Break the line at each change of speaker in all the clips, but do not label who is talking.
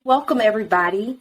Welcome, everybody.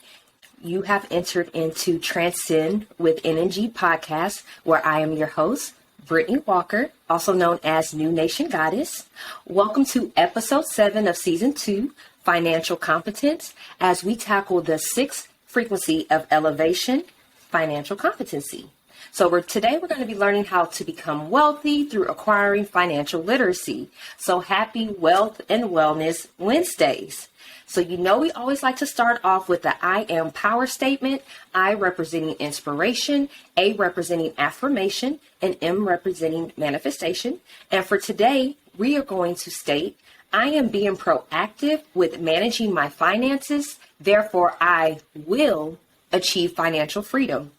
You have entered into Transcend with NNG podcast, where I am your host, Brittany Walker, also known as New Nation Goddess. Welcome to episode 7 of season 2, Financial Competence, as we tackle the 6th frequency of elevation, financial competency. So today we're going to be learning how to become wealthy through acquiring financial literacy. So happy Wealth and Wellness Wednesdays. So we always like to start off with the I am power statement, I representing inspiration, A representing affirmation, and M representing manifestation. And for today, we are going to state, I am being proactive with managing my finances, therefore I will achieve financial freedom.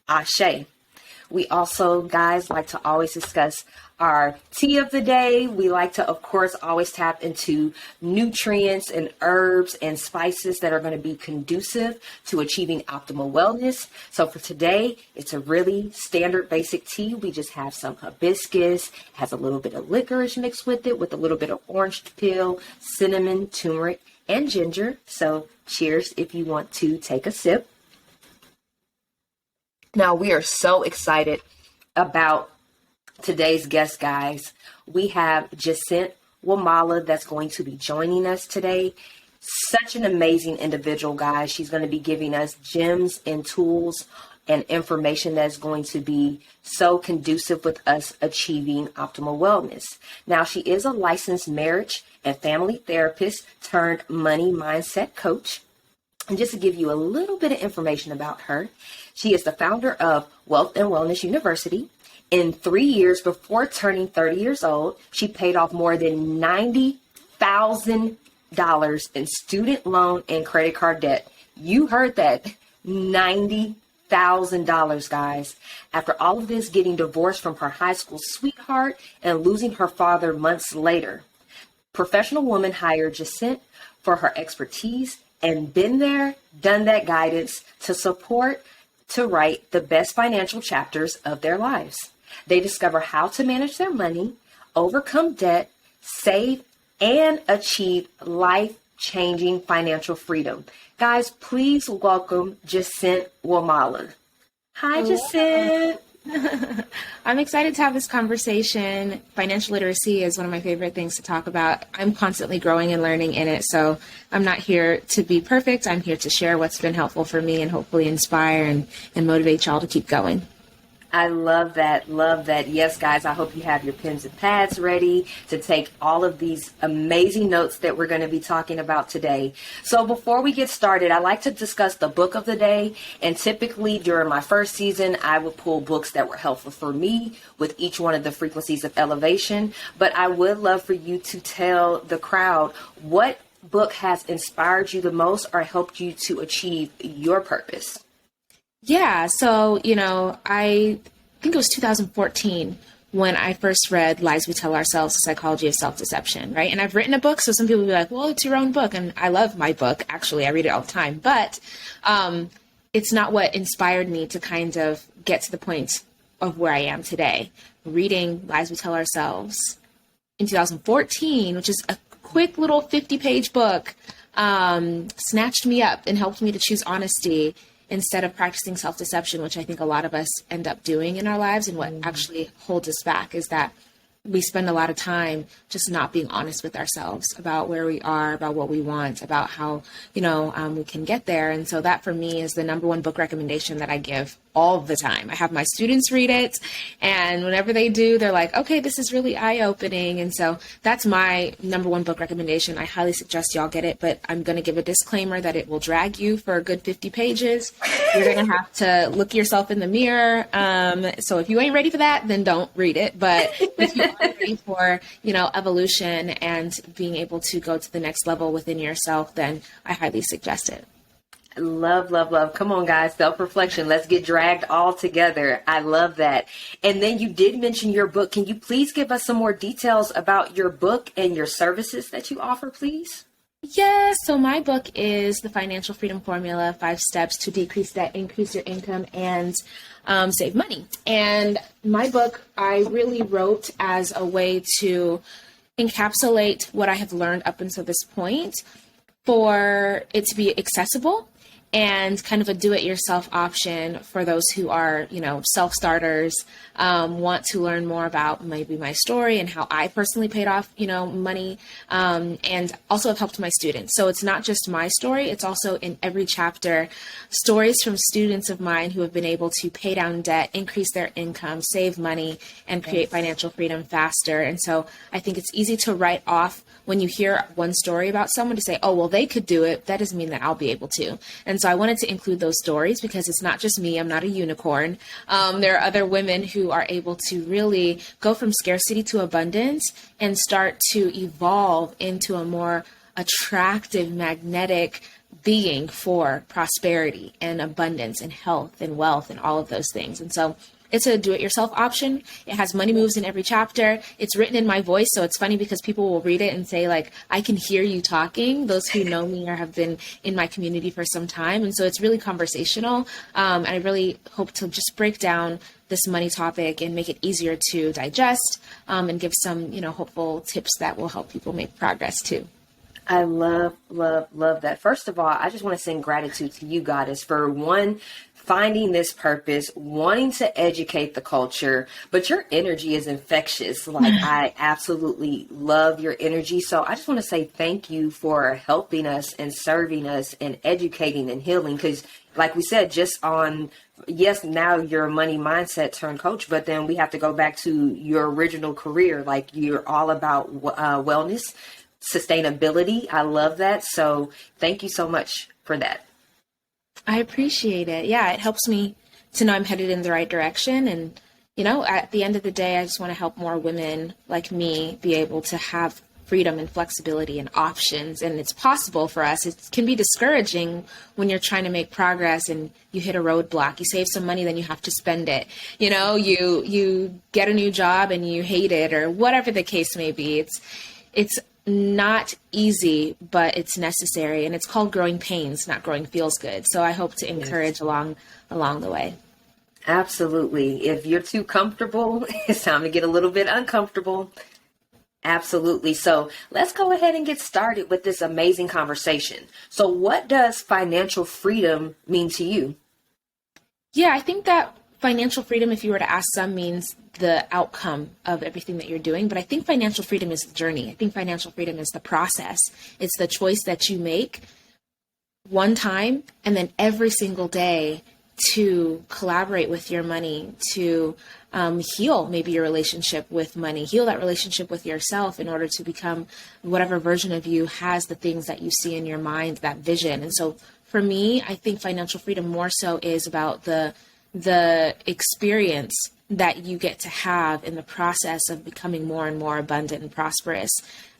Ashe. We also, guys, like to always discuss our tea of the day. We like to, of course, always tap into nutrients and herbs and spices that are going to be conducive to achieving optimal wellness. So for today, it's a really standard basic tea. We just have some hibiscus, has a little bit of licorice mixed with it, with a little bit of orange peel, cinnamon, turmeric, and ginger. So cheers if you want to take a sip. Now, we are so excited about today's guest, guys. We have Wamala that's going to be joining us today. Such an amazing individual, guys. She's going to be giving us gems and tools and information that's going to be so conducive with us achieving optimal wellness. Now, she is a licensed marriage and family therapist turned money mindset coach. And just to give you a little bit of information about her, she is the founder of Wealth and Wellness University. In 3 years before turning 30 years old, she paid off more than $90,000 in student loan and credit card debt. You heard that, $90,000, guys. After all of this, getting divorced from her high school sweetheart and losing her father months later. Professional woman hired Jacint for her expertise and been there, done that guidance to support to write the best financial chapters of their lives. They discover how to manage their money, overcome debt, save, and achieve life-changing financial freedom. Guys, please welcome Jacint Wamala. Hi, Jacint.
I'm excited to have this conversation. Financial literacy is one of my favorite things to talk about. I'm constantly growing and learning in it, so I'm not here to be perfect. I'm here to share what's been helpful for me and hopefully inspire and motivate y'all to keep going.
I love that. Love that. Yes, guys, I hope you have your pens and pads ready to take all of these amazing notes that we're going to be talking about today. So before we get started, I like to discuss the book of the day. And typically during my first season, I would pull books that were helpful for me with each one of the frequencies of elevation. But I would love for you to tell the crowd what book has inspired you the most or helped you to achieve your purpose.
Yeah, so, I think it was 2014 when I first read Lies We Tell Ourselves, The Psychology of Self-Deception, right? And I've written a book, so some people will be like, well, it's your own book. And I love my book. Actually, I read it all the time. But it's not what inspired me to kind of get to the point of where I am today. Reading Lies We Tell Ourselves in 2014, which is a quick little 50-page book, snatched me up and helped me to choose honesty instead of practicing self-deception, which I think a lot of us end up doing in our lives. And what actually holds us back is that we spend a lot of time just not being honest with ourselves about where we are, about what we want, about how, we can get there. And so that for me is the number one book recommendation that I give all the time. I have my students read it, and whenever they do, they're like, okay, this is really eye-opening. And so that's my number one book recommendation. I highly suggest y'all get it, but I'm going to give a disclaimer that it will drag you for a good 50 pages. You're going to have to look yourself in the mirror. So if you ain't ready for that, then don't read it. But if you are ready for, evolution and being able to go to the next level within yourself, then I highly suggest it.
Love, love, love. Come on, guys. Self-reflection. Let's get dragged all together. I love that. And then you did mention your book. Can you please give us some more details about your book and your services that you offer, please?
Yes. So my book is The Financial Freedom Formula, 5 Steps to Decrease Debt, Increase Your Income, and Save Money. And my book, I really wrote as a way to encapsulate what I have learned up until this point for it to be accessible and kind of a do-it-yourself option for those who are, self-starters, want to learn more about maybe my story and how I personally paid off, money, and also have helped my students. So it's not just my story, it's also in every chapter, stories from students of mine who have been able to pay down debt, increase their income, save money, and create financial freedom faster. And so I think it's easy to write off when you hear one story about someone to say, oh, well, they could do it. That doesn't mean that I'll be able to. And so I wanted to include those stories because it's not just me. I'm not a unicorn. There are other women who are able to really go from scarcity to abundance and start to evolve into a more attractive, magnetic being for prosperity and abundance and health and wealth and all of those things. And so it's a do-it-yourself option. It has money moves in every chapter. It's written in my voice, so it's funny because people will read it and say, like, I can hear you talking, those who know me or have been in my community for some time. And so it's really conversational. And I really hope to just break down this money topic and make it easier to digest, and give some, hopeful tips that will help people make progress too.
I love, love, love that. First of all, I just want to send gratitude to you, Goddess, for one, finding this purpose, wanting to educate the culture, but your energy is infectious. Like, I absolutely love your energy. So I just want to say thank you for helping us and serving us and educating and healing. Because like we said, just on, yes, now you're a money mindset turned coach, but then we have to go back to your original career. Like, you're all about wellness, sustainability. I love that. So thank you so much for that.
I appreciate it. Yeah, it helps me to know I'm headed in the right direction. And, at the end of the day, I just want to help more women like me be able to have freedom and flexibility and options. And it's possible for us. It can be discouraging when you're trying to make progress and you hit a roadblock. You save some money, then you have to spend it. You get a new job and you hate it, or whatever the case may be. It's not easy, but it's necessary, and it's called growing pains, not growing feels good. So I hope to encourage along the way.
Absolutely. If you're too comfortable, it's time to get a little bit uncomfortable. Absolutely. So let's go ahead and get started with this amazing conversation. So what does financial freedom mean to you?
Yeah, I think that financial freedom, if you were to ask some, means the outcome of everything that you're doing. But I think financial freedom is the journey. I think financial freedom is the process. It's the choice that you make one time and then every single day to collaborate with your money, to heal maybe your relationship with money, heal that relationship with yourself in order to become whatever version of you has the things that you see in your mind, that vision. And so for me, I think financial freedom more so is about the experience that you get to have in the process of becoming more and more abundant and prosperous,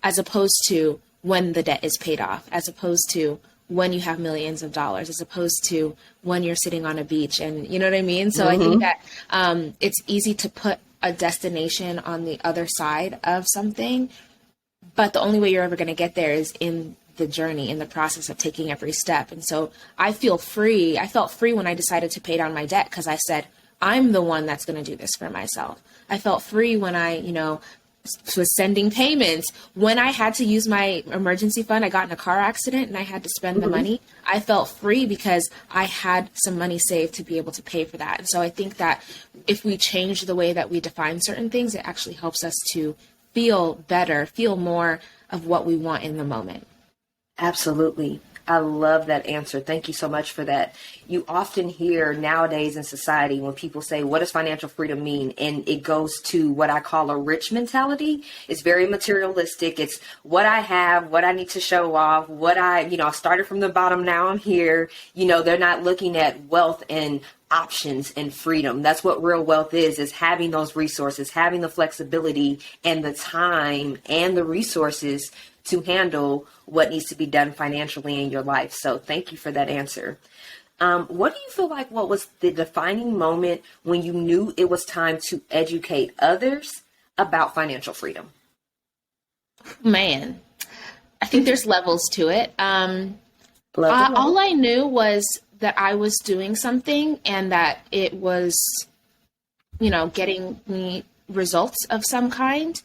as opposed to when the debt is paid off, as opposed to when you have millions of dollars, as opposed to when you're sitting on a beach. And you know what I mean? So I think that it's easy to put a destination on the other side of something, but the only way you're ever going to get there is in the journey, in the process of taking every step. And so I feel free. I felt free when I decided to pay down my debt because I said, I'm the one that's going to do this for myself. I felt free when I, was sending payments. When I had to use my emergency fund, I got in a car accident and I had to spend the money. I felt free because I had some money saved to be able to pay for that. And so I think that if we change the way that we define certain things, it actually helps us to feel better, feel more of what we want in the moment.
Absolutely. I love that answer. Thank you so much for that. You often hear nowadays in society when people say, what does financial freedom mean? And it goes to what I call a rich mentality. It's very materialistic. It's what I have, what I need to show off, I started from the bottom. Now I'm here. They're not looking at wealth and options and freedom. That's what real wealth is having those resources, having the flexibility and the time and the resources to handle what needs to be done financially in your life. So thank you for that answer. What do you feel like, what was the defining moment when you knew it was time to educate others about financial freedom?
Man, I think there's levels to it. All I knew was that I was doing something and that it was, getting me results of some kind.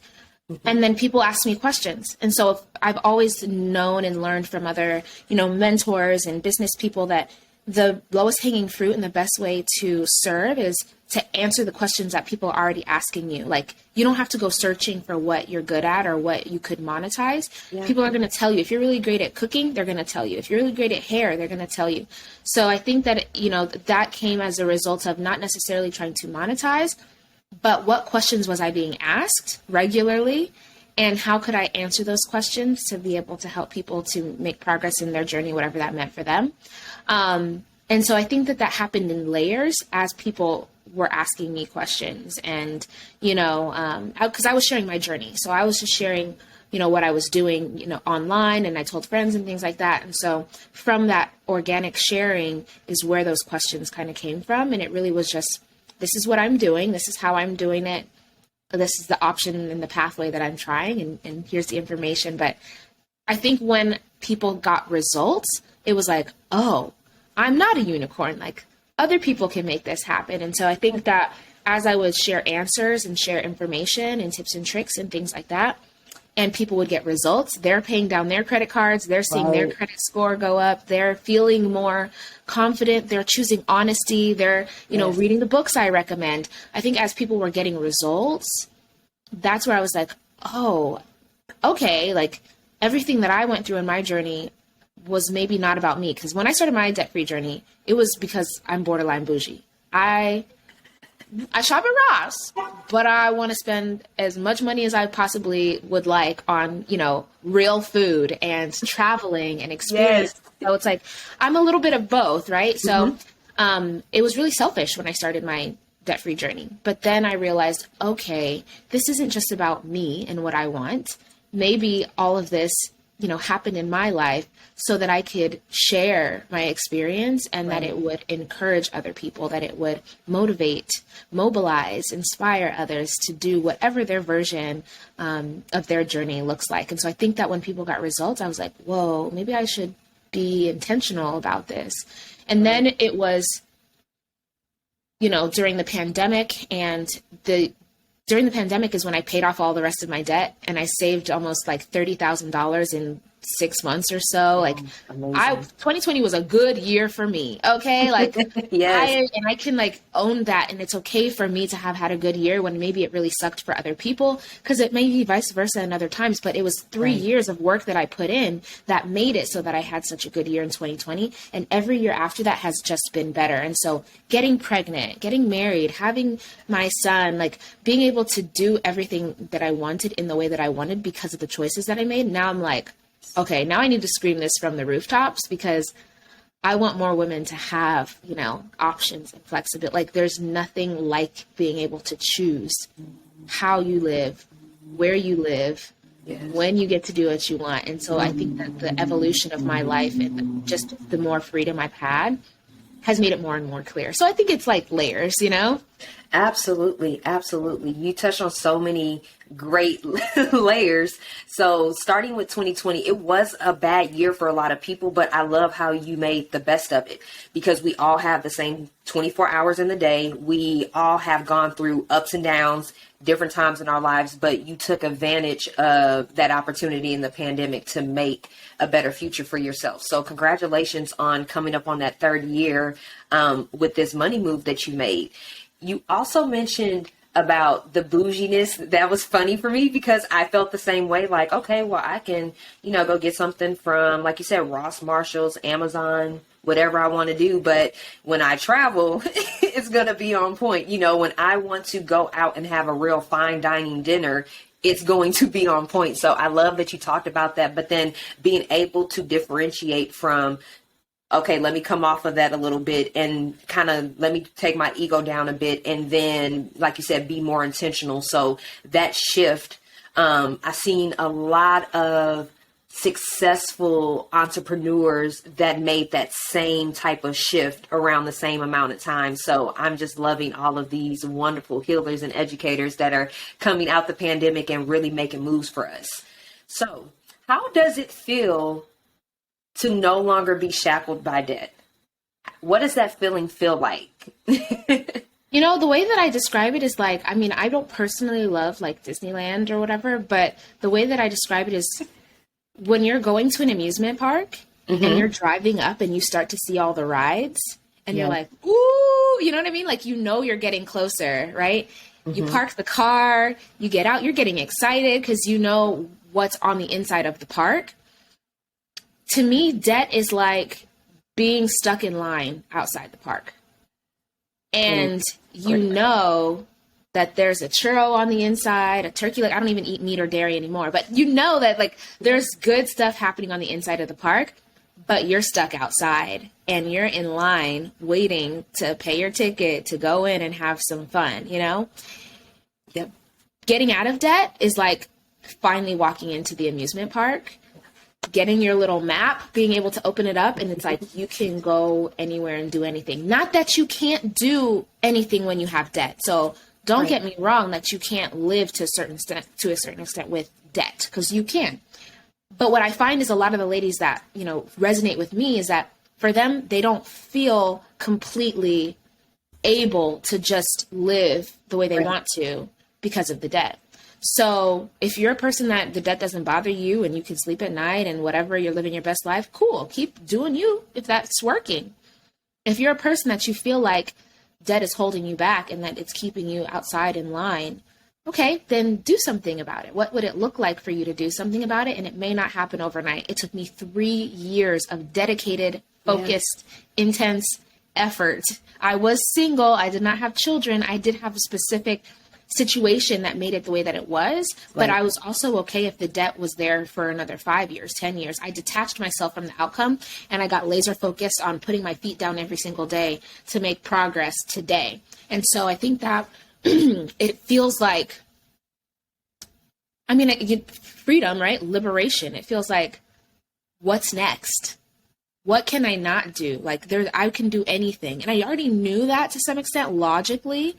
And then people ask me questions. And so I've always known and learned from other, mentors and business people that the lowest hanging fruit and the best way to serve is to answer the questions that people are already asking you. Like, you don't have to go searching for what you're good at or what you could monetize. Yeah. People are going to tell you. If you're really great at cooking, they're going to tell you. If you're really great at hair, they're going to tell you. So I think that, that came as a result of not necessarily trying to monetize, but what questions was I being asked regularly? And how could I answer those questions to be able to help people to make progress in their journey, whatever that meant for them? And so I think that happened in layers as people were asking me questions and, because I was sharing my journey. So I was just sharing, what I was doing, online, and I told friends and things like that. And so from that organic sharing is where those questions kind of came from. And it really was just, this is what I'm doing. This is how I'm doing it. This is the option and the pathway that I'm trying. And here's the information. But I think when people got results, it was like, oh, I'm not a unicorn. Like, other people can make this happen. And so I think that as I would share answers and share information and tips and tricks and things like that, and people would get results, they're paying down their credit cards, they're seeing their credit score go up, they're feeling more confident, they're choosing honesty, they're, reading the books I recommend. I think as people were getting results, that's where I was like, oh, okay, like everything that I went through in my journey was maybe not about me. Because when I started my debt-free journey, it was because I'm borderline bougie. I shop at Ross, but I want to spend as much money as I possibly would like on, real food and traveling and experience. Yes. So it's like, I'm a little bit of both, right? So it was really selfish when I started my debt-free journey. But then I realized, okay, this isn't just about me and what I want. Maybe all of this, happened in my life so that I could share my experience and that it would encourage other people, that it would motivate, mobilize, inspire others to do whatever their version of their journey looks like. And so I think that when people got results, I was like, whoa, maybe I should be intentional about this. And then it was, during the pandemic, and during the pandemic is when I paid off all the rest of my debt, and I saved almost like $30,000 in 6 months or so. Like, 2020 was a good year for me. Okay. Like, yes. I can like own that. And it's okay for me to have had a good year when maybe it really sucked for other people, because it may be vice versa in other times, but it was 3 years of work that I put in that made it so that I had such a good year in 2020. And every year after that has just been better. And so getting pregnant, getting married, having my son, like being able to do everything that I wanted in the way that I wanted because of the choices that I made. Now I'm like, okay, now I need to scream this from the rooftops, because I want more women to have, options and flexibility. Like, there's nothing like being able to choose how you live, where you live, when you get to do what you want. And so I think that the evolution of my life and just the more freedom I've had has made it more and more clear. So I think it's like layers,
Absolutely. Absolutely. You touched on so many great layers. So starting with 2020, it was a bad year for a lot of people, but I love how you made the best of it, because we all have the same 24 hours in the day. We all have gone through ups and downs, different times in our lives, but you took advantage of that opportunity in the pandemic to make a better future for yourself. So congratulations on coming up on that third year with this money move that you made. You also mentioned about the bouginess. That was funny for me, because I felt the same way. Like, okay, well, I can, go get something from, like you said, Ross, Marshalls, Amazon, whatever I want to do. But when I travel, it's going to be on point. When I want to go out and have a real fine dining dinner, it's going to be on point. So I love that you talked about that, but then being able to differentiate from, okay, let me come off of that a little bit and kind of let me take my ego down a bit. And then, like you said, be more intentional. So that shift, I've seen a lot of successful entrepreneurs that made that same type of shift around the same amount of time. So I'm just loving all of these wonderful healers and educators that are coming out the pandemic and really making moves for us. So how does it feel to no longer be shackled by debt? What does that feeling feel like?
The way that I describe it is like, I mean, I don't personally love like Disneyland or whatever, but the way that I describe it is when you're going to an amusement park and you're driving up and you start to see all the rides and you're like, ooh, you know what I mean? Like, you're getting closer, right? You park the car, you get out, you're getting excited because you know what's on the inside of the park. To me, debt is like being stuck in line outside the park. And you know that there's a churro on the inside, a turkey. Like, I don't even eat meat or dairy anymore, but you know that like there's good stuff happening on the inside of the park, but you're stuck outside and you're in line waiting to pay your ticket to go in and have some fun,
Yep.
Getting out of debt is like finally walking into the amusement park, getting your little map, being able to open it up, and it's like you can go anywhere and do anything. Not that you can't do anything when you have debt. So don't get me wrong that you can't live to a certain extent with debt, because you can. But what I find is a lot of the ladies that, resonate with me is that for them, they don't feel completely able to just live the way they want to because of the debt. So if you're a person that the debt doesn't bother you and you can sleep at night and whatever, you're living your best life, cool. Keep doing you if that's working. If you're a person that you feel like debt is holding you back and that it's keeping you outside in line, okay, then do something about it. What would it look like for you to do something about it? And it may not happen overnight. It took me 3 years of dedicated, focused, intense effort. I was single. I did not have children. I did have a specific situation that made it the way that it was, but I was also okay if the debt was there for another 5 years, 10 years. I detached myself from the outcome and I got laser focused on putting my feet down every single day to make progress today. And so I think that it feels like, freedom, right? Liberation. It feels like, what's next? What can I not do? Like I can do anything. And I already knew that to some extent logically.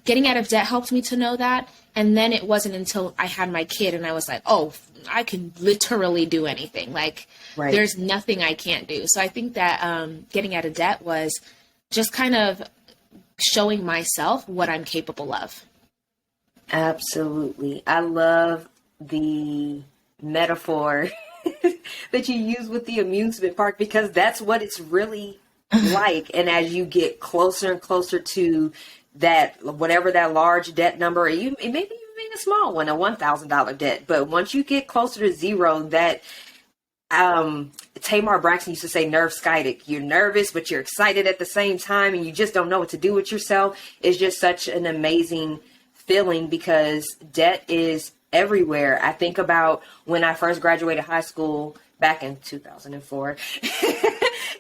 Getting out of debt helped me to know that. And then it wasn't until I had my kid and I was like, oh, I can literally do anything. Like there's nothing I can't do. So I think that getting out of debt was just kind of showing myself what I'm capable of.
Absolutely. I love the metaphor that you use with the amusement park, because that's what it's really like. And as you get closer and closer to that, whatever that large debt number, or maybe even a small one, a $1,000 debt. But once you get closer to zero, that Tamar Braxton used to say, nerve-skytic. You're nervous, but you're excited at the same time, and you just don't know what to do with yourself. It's just such an amazing feeling because debt is everywhere. I think about when I first graduated high school back in 2004.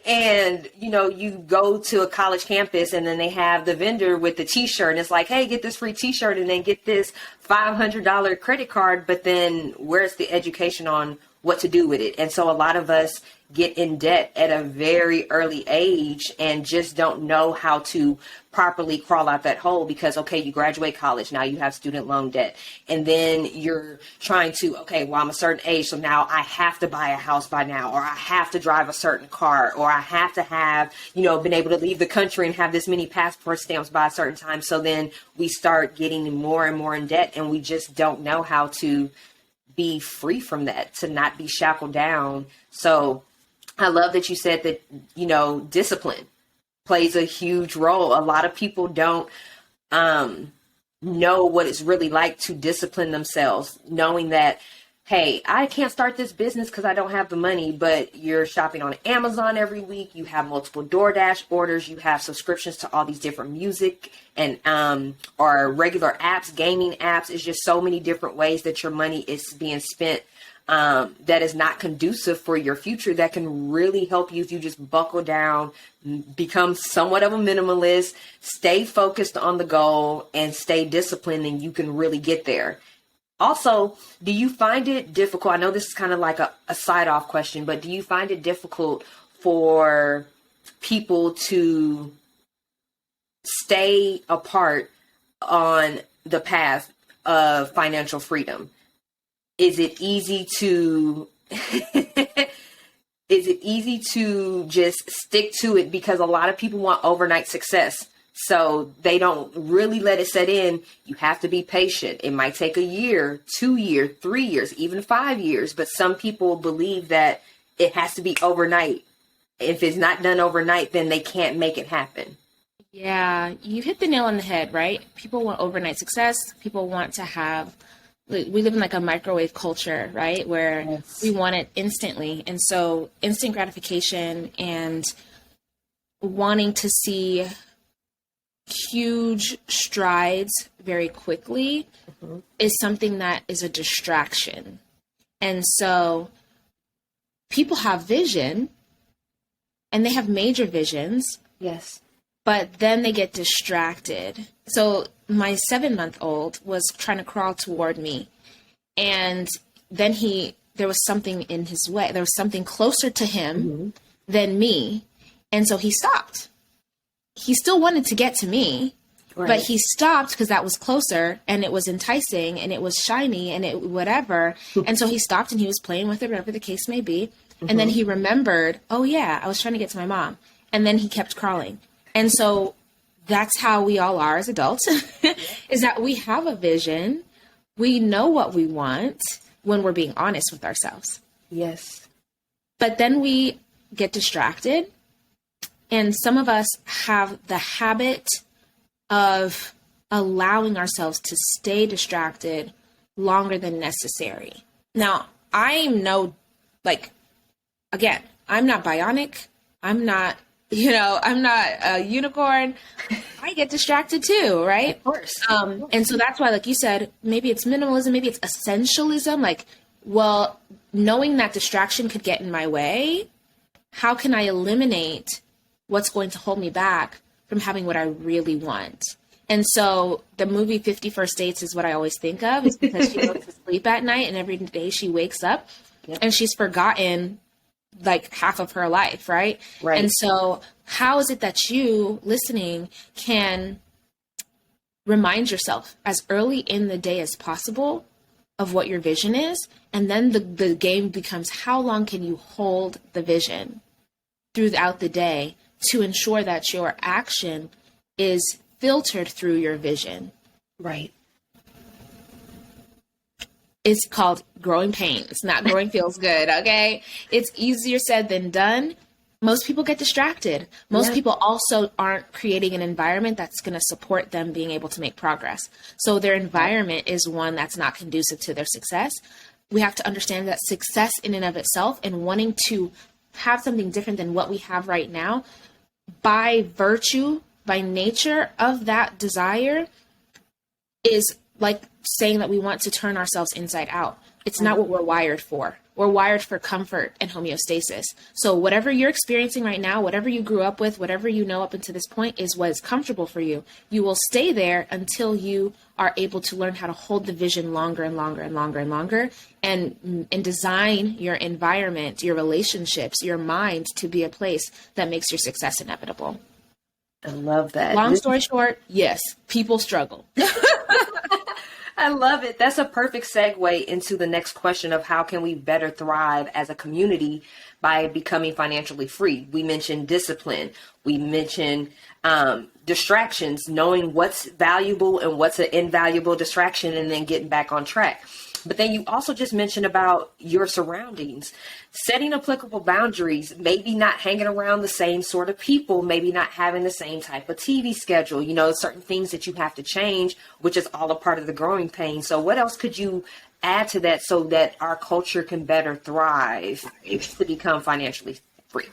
And, you go to a college campus and then they have the vendor with the t-shirt and it's like, hey, get this free t-shirt and then get this $500 credit card. But then where's the education on what to do with it? And so a lot of us get in debt at a very early age and just don't know how to properly crawl out that hole because, okay, you graduate college, now you have student loan debt. And then you're trying to, okay, well, I'm a certain age, so now I have to buy a house by now, or I have to drive a certain car, or I have to have, been able to leave the country and have this many passport stamps by a certain time. So then we start getting more and more in debt and we just don't know how to be free from that, to not be shackled down. So I love that you said that, discipline plays a huge role. A lot of people don't know what it's really like to discipline themselves, knowing that, hey, I can't start this business because I don't have the money, but you're shopping on Amazon every week. You have multiple DoorDash orders. You have subscriptions to all these different music and or regular apps, gaming apps. It's just so many different ways that your money is being spent that is not conducive for your future, that can really help you if you just buckle down, become somewhat of a minimalist, stay focused on the goal and stay disciplined, and you can really get there. Also, do you find it difficult? I know this is kind of like a side off question, but do you find it difficult for people to stay apart on the path of financial freedom? Is it easy to just stick to it? Because a lot of people want overnight success. So they don't really let it set in. You have to be patient. It might take a year, 2 years, 3 years, even 5 years. But some people believe that it has to be overnight. If it's not done overnight, then they can't make it happen.
Yeah, you hit the nail on the head, right? People want overnight success. People want to have, we live in like a microwave culture, right? Where
Yes.
we want it instantly. And so instant gratification and wanting to see huge strides very quickly is something that is a distraction. And so people have vision and they have major visions,
Yes.
but then they get distracted. So my 7-month-old was trying to crawl toward me, and then there was something in his way. There was something closer to him than me. And so he stopped. He still wanted to get to me, but he stopped because that was closer and it was enticing and it was shiny and it whatever. And so he stopped and he was playing with it, whatever the case may be. And then he remembered, oh yeah, I was trying to get to my mom. And then he kept crawling. And so that's how we all are as adults, is that we have a vision. We know what we want when we're being honest with ourselves.
Yes.
But then we get distracted. And some of us have the habit of allowing ourselves to stay distracted longer than necessary. Now, I'm again, I'm not bionic. I'm not a unicorn. I get distracted too, right?
Of course.
And so that's why, like you said, maybe it's minimalism, maybe it's essentialism. Like, well, knowing that distraction could get in my way, how can I eliminate what's going to hold me back from having what I really want? And so the movie 50 First Dates is what I always think of, is because she goes to sleep at night and every day she wakes up and she's forgotten like half of her life, right?
Right.
And so how is it that you listening can remind yourself as early in the day as possible of what your vision is? And then the game becomes, how long can you hold the vision throughout the day to ensure that your action is filtered through your vision?
Right.
It's called growing pains, not growing feels good, okay? It's easier said than done. Most people get distracted. Most people also aren't creating an environment that's going to support them being able to make progress. So their environment is one that's not conducive to their success. We have to understand that success in and of itself and wanting to have something different than what we have right now, by virtue, by nature of that desire, is like saying that we want to turn ourselves inside out. It's not what we're wired for. We're wired for comfort and homeostasis. So whatever you're experiencing right now, whatever you grew up with, whatever you know up until this point is what is comfortable for you. You will stay there until you are able to learn how to hold the vision longer and longer and longer and longer, and design your environment, your relationships, your mind to be a place that makes your success inevitable.
I love that.
Long story short, yes, people struggle.
I love it. That's a perfect segue into the next question of how can we better thrive as a community by becoming financially free. We mentioned discipline. We mentioned distractions, knowing what's valuable and what's an invaluable distraction, and then getting back on track. But then you also just mentioned about your surroundings, setting applicable boundaries, maybe not hanging around the same sort of people, maybe not having the same type of TV schedule, certain things that you have to change, which is all a part of the growing pain. So what else could you add to that so that our culture can better thrive to become financially free?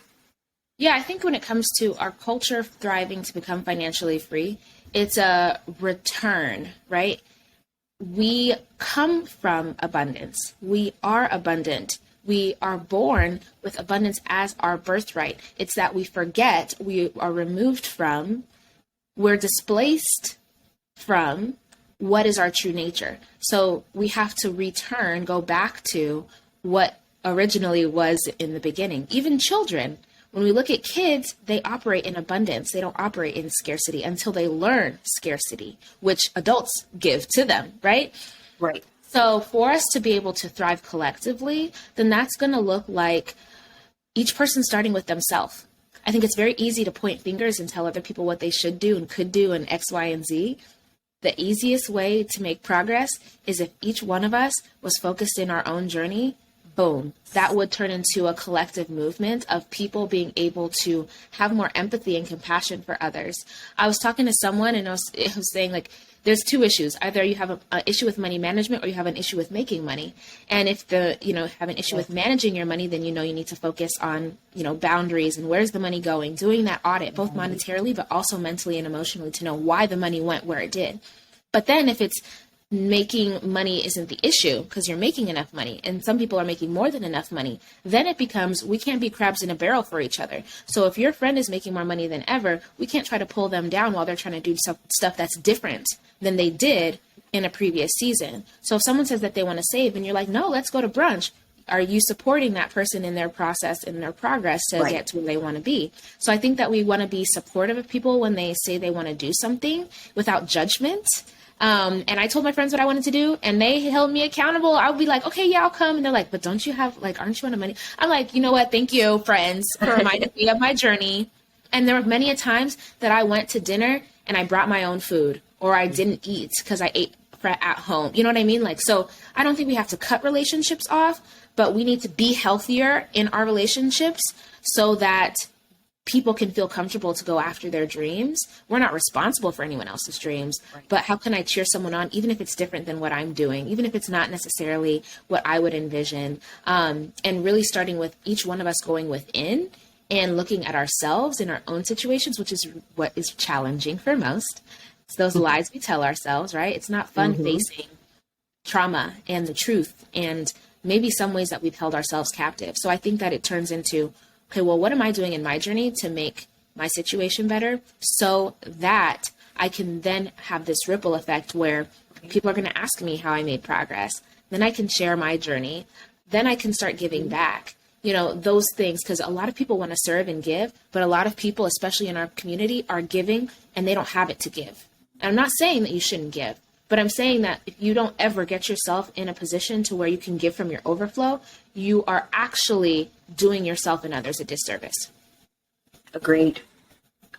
Yeah, I think when it comes to our culture thriving to become financially free, it's a return, right? We come from abundance. We are abundant. We are born with abundance as our birthright. It's that we forget, we are removed from, we're displaced from what is our true nature. So we have to return, go back to what originally was in the beginning. Even children, when we look at kids, they operate in abundance. They don't operate in scarcity until they learn scarcity, which adults give to them, right?
Right.
So for us to be able to thrive collectively, then that's going to look like each person starting with themselves. I think it's very easy to point fingers and tell other people what they should do and could do and X, Y, and Z. The easiest way to make progress is if each one of us was focused in our own journey. Boom, that would turn into a collective movement of people being able to have more empathy and compassion for others. I was talking to someone and it was saying, like, there's two issues. Either you have an issue with money management or you have an issue with making money. And if have an issue with managing your money, then you need to focus on, boundaries and where's the money going, doing that audit, both monetarily, but also mentally and emotionally to know why the money went where it did. But then if it's making money isn't the issue because you're making enough money and some people are making more than enough money, then it becomes we can't be crabs in a barrel for each other. So if your friend is making more money than ever, we can't try to pull them down while they're trying to do stuff that's different than they did in a previous season. So if someone says that they want to save and you're like, no, let's go to brunch, are you supporting that person in their process, in their progress to get to where they want to be? So I think that we want to be supportive of people when they say they want to do something without judgment. And I told my friends what I wanted to do and they held me accountable. I would be like, okay, yeah, I'll come. And they're like, but don't you have, aren't you on a money? I'm like, you know what? Thank you, friends, for reminding me of my journey. And there were many a times that I went to dinner and I brought my own food or I didn't eat because I ate at home. You know what I mean? So I don't think we have to cut relationships off, but we need to be healthier in our relationships so that people can feel comfortable to go after their dreams. We're not responsible for anyone else's dreams, but how can I cheer someone on, even if it's different than what I'm doing, even if it's not necessarily what I would envision, and really starting with each one of us going within and looking at ourselves in our own situations, which is what is challenging for most. It's those lies we tell ourselves, right? It's not fun facing trauma and the truth and maybe some ways that we've held ourselves captive. So I think that it turns into, okay, well, what am I doing in my journey to make my situation better so that I can then have this ripple effect where people are going to ask me how I made progress. Then I can share my journey. Then I can start giving back, those things, because a lot of people want to serve and give, but a lot of people, especially in our community, are giving and they don't have it to give. And I'm not saying that you shouldn't give, but I'm saying that if you don't ever get yourself in a position to where you can give from your overflow, you are actually doing yourself and others a disservice.
Agreed.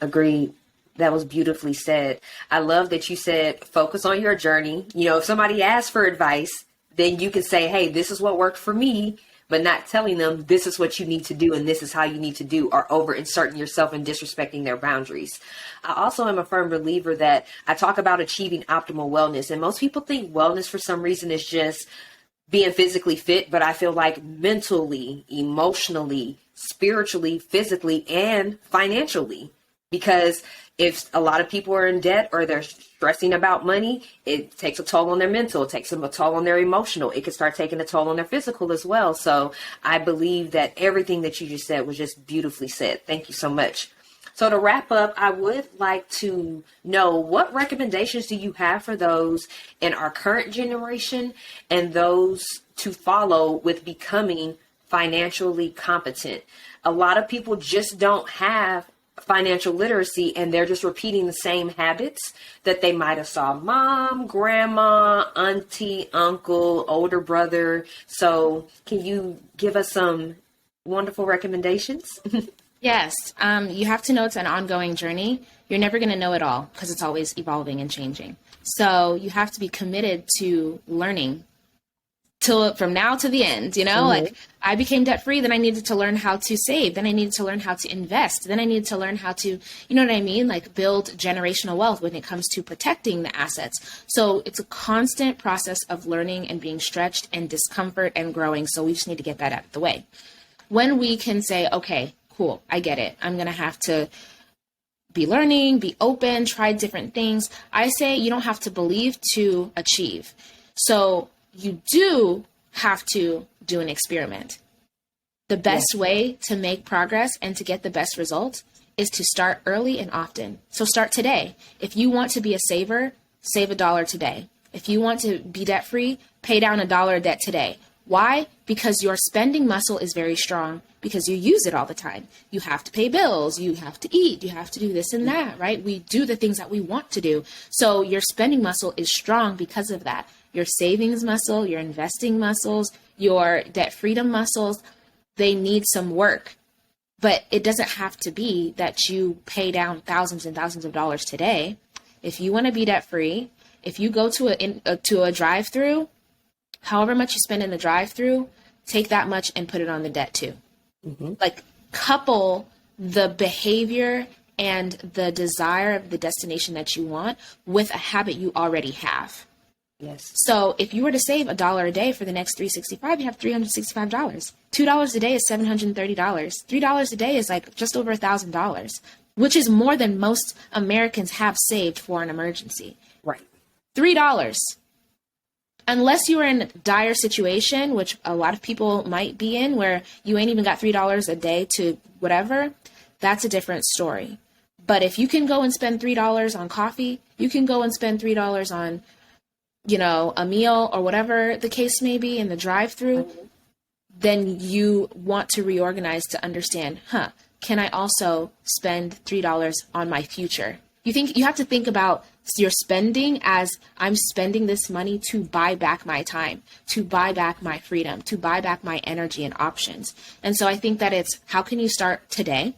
That was beautifully said. I love that you said, focus on your journey. If somebody asks for advice, then you can say, hey, this is what worked for me, but not telling them this is what you need to do and this is how you need to do, or over inserting yourself and disrespecting their boundaries. I also am a firm believer that I talk about achieving optimal wellness, and most people think wellness for some reason is just being physically fit, but I feel like mentally, emotionally, spiritually, physically, and financially. Because if a lot of people are in debt or they're stressing about money, it takes a toll on their mental, it takes a toll on their emotional. It can start taking a toll on their physical as well. So I believe that everything that you just said was just beautifully said. Thank you so much. So to wrap up, I would like to know, what recommendations do you have for those in our current generation and those to follow with becoming financially competent? A lot of people just don't have financial literacy and they're just repeating the same habits that they might have saw mom, grandma, auntie, uncle, older brother. So can you give us some wonderful recommendations?
Yes. You have to know it's an ongoing journey. You're never going to know it all because it's always evolving and changing. So you have to be committed to learning from now to the end, like I became debt free. Then I needed to learn how to save. Then I needed to learn how to invest. Then I needed to learn how to, build generational wealth when it comes to protecting the assets. So it's a constant process of learning and being stretched and discomfort and growing. So we just need to get that out of the way. When we can say, okay, cool, I get it. I'm going to have to be learning, be open, try different things. I say you don't have to believe to achieve. So you do have to do an experiment. The best way to make progress and to get the best results is to start early and often. So start today. If you want to be a saver, save $1 today. If you want to be debt free, pay down $1 debt today. Why? Because your spending muscle is very strong because you use it all the time. You have to pay bills, you have to eat, you have to do this and that, right? We do the things that we want to do. So your spending muscle is strong because of that. Your savings muscle, your investing muscles, your debt freedom muscles, they need some work. But it doesn't have to be that you pay down thousands and thousands of dollars today. If you want to be debt free, if you go to a drive-through, however much you spend in the drive-through, take that much and put it on the debt too. Mm-hmm. Like, couple the behavior and the desire of the destination that you want with a habit you already have.
Yes.
So if you were to save $1 a day for the next 365, you have $365. $2 a day is $730. $3 a day is like just over $1,000, which is more than most Americans have saved for an emergency.
Right.
$3. Unless you are in a dire situation, which a lot of people might be in, where you ain't even got $3 a day to whatever, that's a different story. But if you can go and spend $3 on coffee, you can go and spend $3 on, a meal or whatever the case may be in the drive-through, then you want to reorganize to understand, can I also spend $3 on my future? You have to think about your spending as, I'm spending this money to buy back my time, to buy back my freedom, to buy back my energy and options. And so I think that it's, how can you start today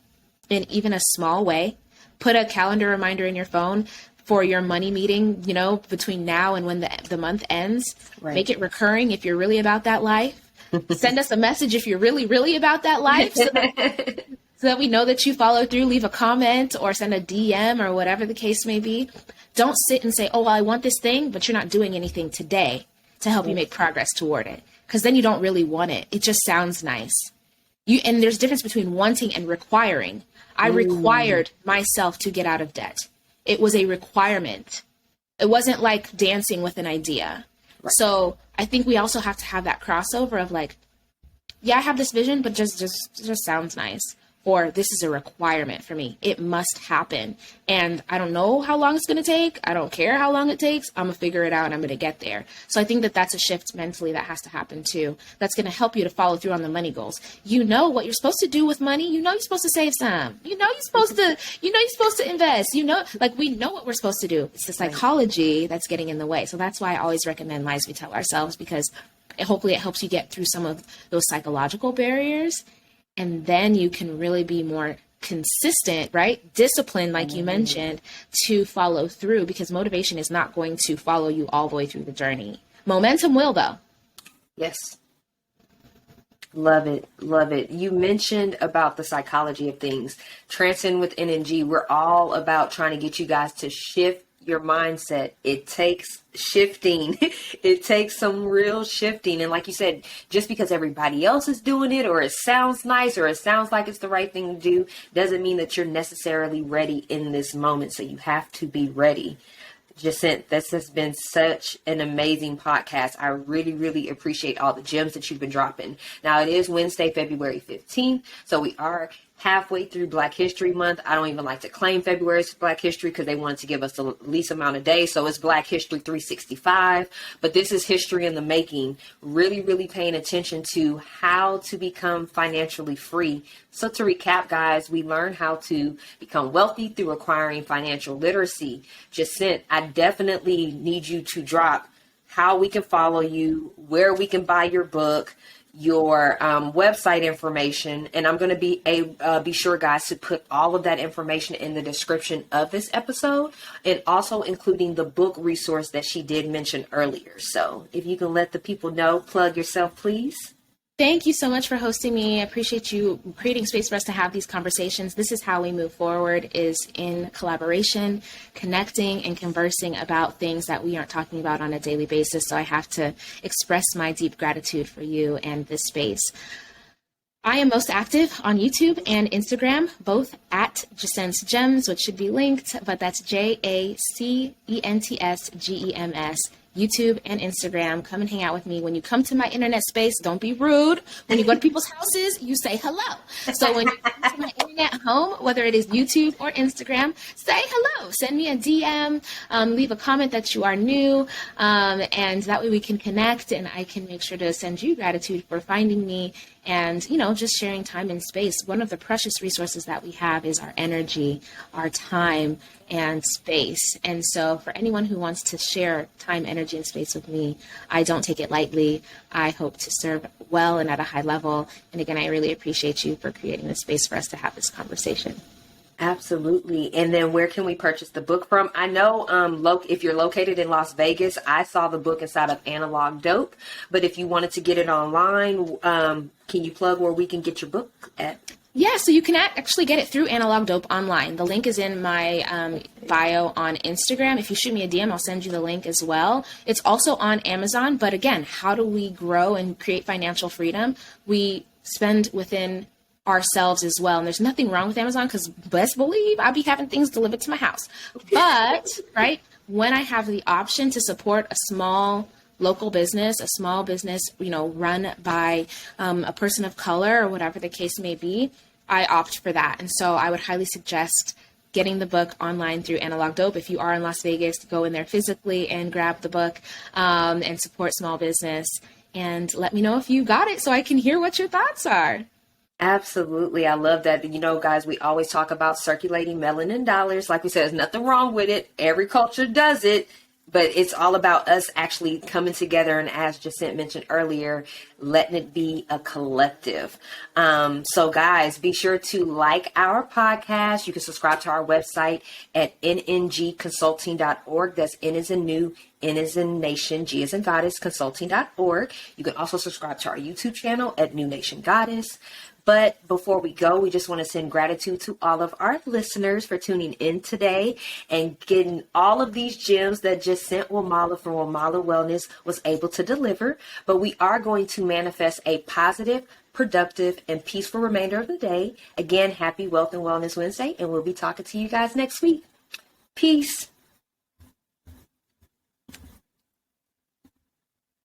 in even a small way? Put a calendar reminder in your phone for your money meeting, between now and when the month ends. Right. Make it recurring if you're really about that life. Send us a message if you're really, really about that life. So that we know that you follow through. Leave a comment or send a DM or whatever the case may be. Don't sit and say, oh, well, I want this thing, but you're not doing anything today to help you make progress toward it. Because then you don't really want it. It just sounds nice. And there's a difference between wanting and requiring. I required myself to get out of debt. It was a requirement. It wasn't like dancing with an idea. Right. So I think we also have to have that crossover of like, yeah, I have this vision, but just sounds nice. Or this is a requirement for me. It must happen. And I don't know how long it's going to take. I don't care how long it takes. I'm going to figure it out and I'm going to get there. So I think that that's a shift mentally that has to happen too. That's going to help you to follow through on the money goals. You know what you're supposed to do with money. You know you're supposed to save some. You know you're supposed to invest. We know what we're supposed to do. It's the psychology that's getting in the way. So that's why I always recommend Lies We Tell Ourselves, because hopefully it helps you get through some of those psychological barriers. And then you can really be more consistent, right? Disciplined, like you mentioned, to follow through, because motivation is not going to follow you all the way through the journey. Momentum will, though.
Yes. Love it. Love it. You mentioned about the psychology of things. Transcend with NNG. We're all about trying to get you guys to shift your mindset. It takes shifting. It takes some real shifting. And like you said, just because everybody else is doing it, or it sounds nice, or it sounds like it's the right thing to do, doesn't mean that you're necessarily ready in this moment. So you have to be ready. Jacinth, this has been such an amazing podcast. I really, really appreciate all the gems that you've been dropping. Now, it is Wednesday, February 15th, so we are halfway through Black History Month. I don't even like to claim February as Black History because they wanted to give us the least amount of days, so it's Black History 365. But this is history in the making, really, really paying attention to how to become financially free. So to recap, guys, we learned how to become wealthy through acquiring financial literacy. Jacinth, I definitely need you to drop how we can follow you, where we can buy your book, your website information, and I'm going to be sure, guys, to put all of that information in the description of this episode, and also including the book resource that she did mention earlier. So if you can let the people know, plug yourself, please.
Thank you so much for hosting me. I appreciate you creating space for us to have these conversations. This is how we move forward, is in collaboration, connecting and conversing about things that we aren't talking about on a daily basis. So I have to express my deep gratitude for you and this space. I am most active on YouTube and Instagram, both at Jacinth's Gems, which should be linked, but that's JACENTSGEMS. YouTube and Instagram. Come and hang out with me. When you come to my internet space, don't be rude. When you go to people's houses, you say hello. So when you come to my internet home, whether it is YouTube or Instagram, say hello. Send me a DM. Leave a comment that you are new. And that way we can connect, and I can make sure to send you gratitude for finding me and, just sharing time and space. One of the precious resources that we have is our energy, our time, and space. And so for anyone who wants to share time, energy, energy and space with me. I don't take it lightly. I hope to serve well and at a high level. And again, I really appreciate you for creating this space for us to have this conversation.
Absolutely. And then where can we purchase the book from? I know if you're located in Las Vegas, I saw the book inside of Analog Dope. But if you wanted to get it online, can you plug where we can get your book at?
Yeah, so you can actually get it through Analog Dope online. The link is in my bio on Instagram. If you shoot me a DM, I'll send you the link as well. It's also on Amazon. But again, how do we grow and create financial freedom? We spend within ourselves as well. And there's nothing wrong with Amazon because best believe I'll be having things delivered to my house. But, right, when I have the option to support a small local business, a small business, run by a person of color or whatever the case may be, I opt for that. And so I would highly suggest getting the book online through Analog Dope. If you are in Las Vegas, go in there physically and grab the book and support small business. And let me know if you got it so I can hear what your thoughts are.
Absolutely. I love that. Guys, we always talk about circulating melanin dollars. Like we said, there's nothing wrong with it. Every culture does it. But it's all about us actually coming together. And as Jacinth mentioned earlier, letting it be a collective. So guys, be sure to like our podcast. You can subscribe to our website at nngconsulting.org. That's N as in new, N as in nation, G as in goddess, consulting.org. You can also subscribe to our YouTube channel at New Nation Goddess. But before we go, we just want to send gratitude to all of our listeners for tuning in today and getting all of these gems that Jacinth Wamala from Wamala Wellness was able to deliver. But we are going to manifest a positive, productive, and peaceful remainder of the day. Again, happy Wealth and Wellness Wednesday, and we'll be talking to you guys next week. Peace.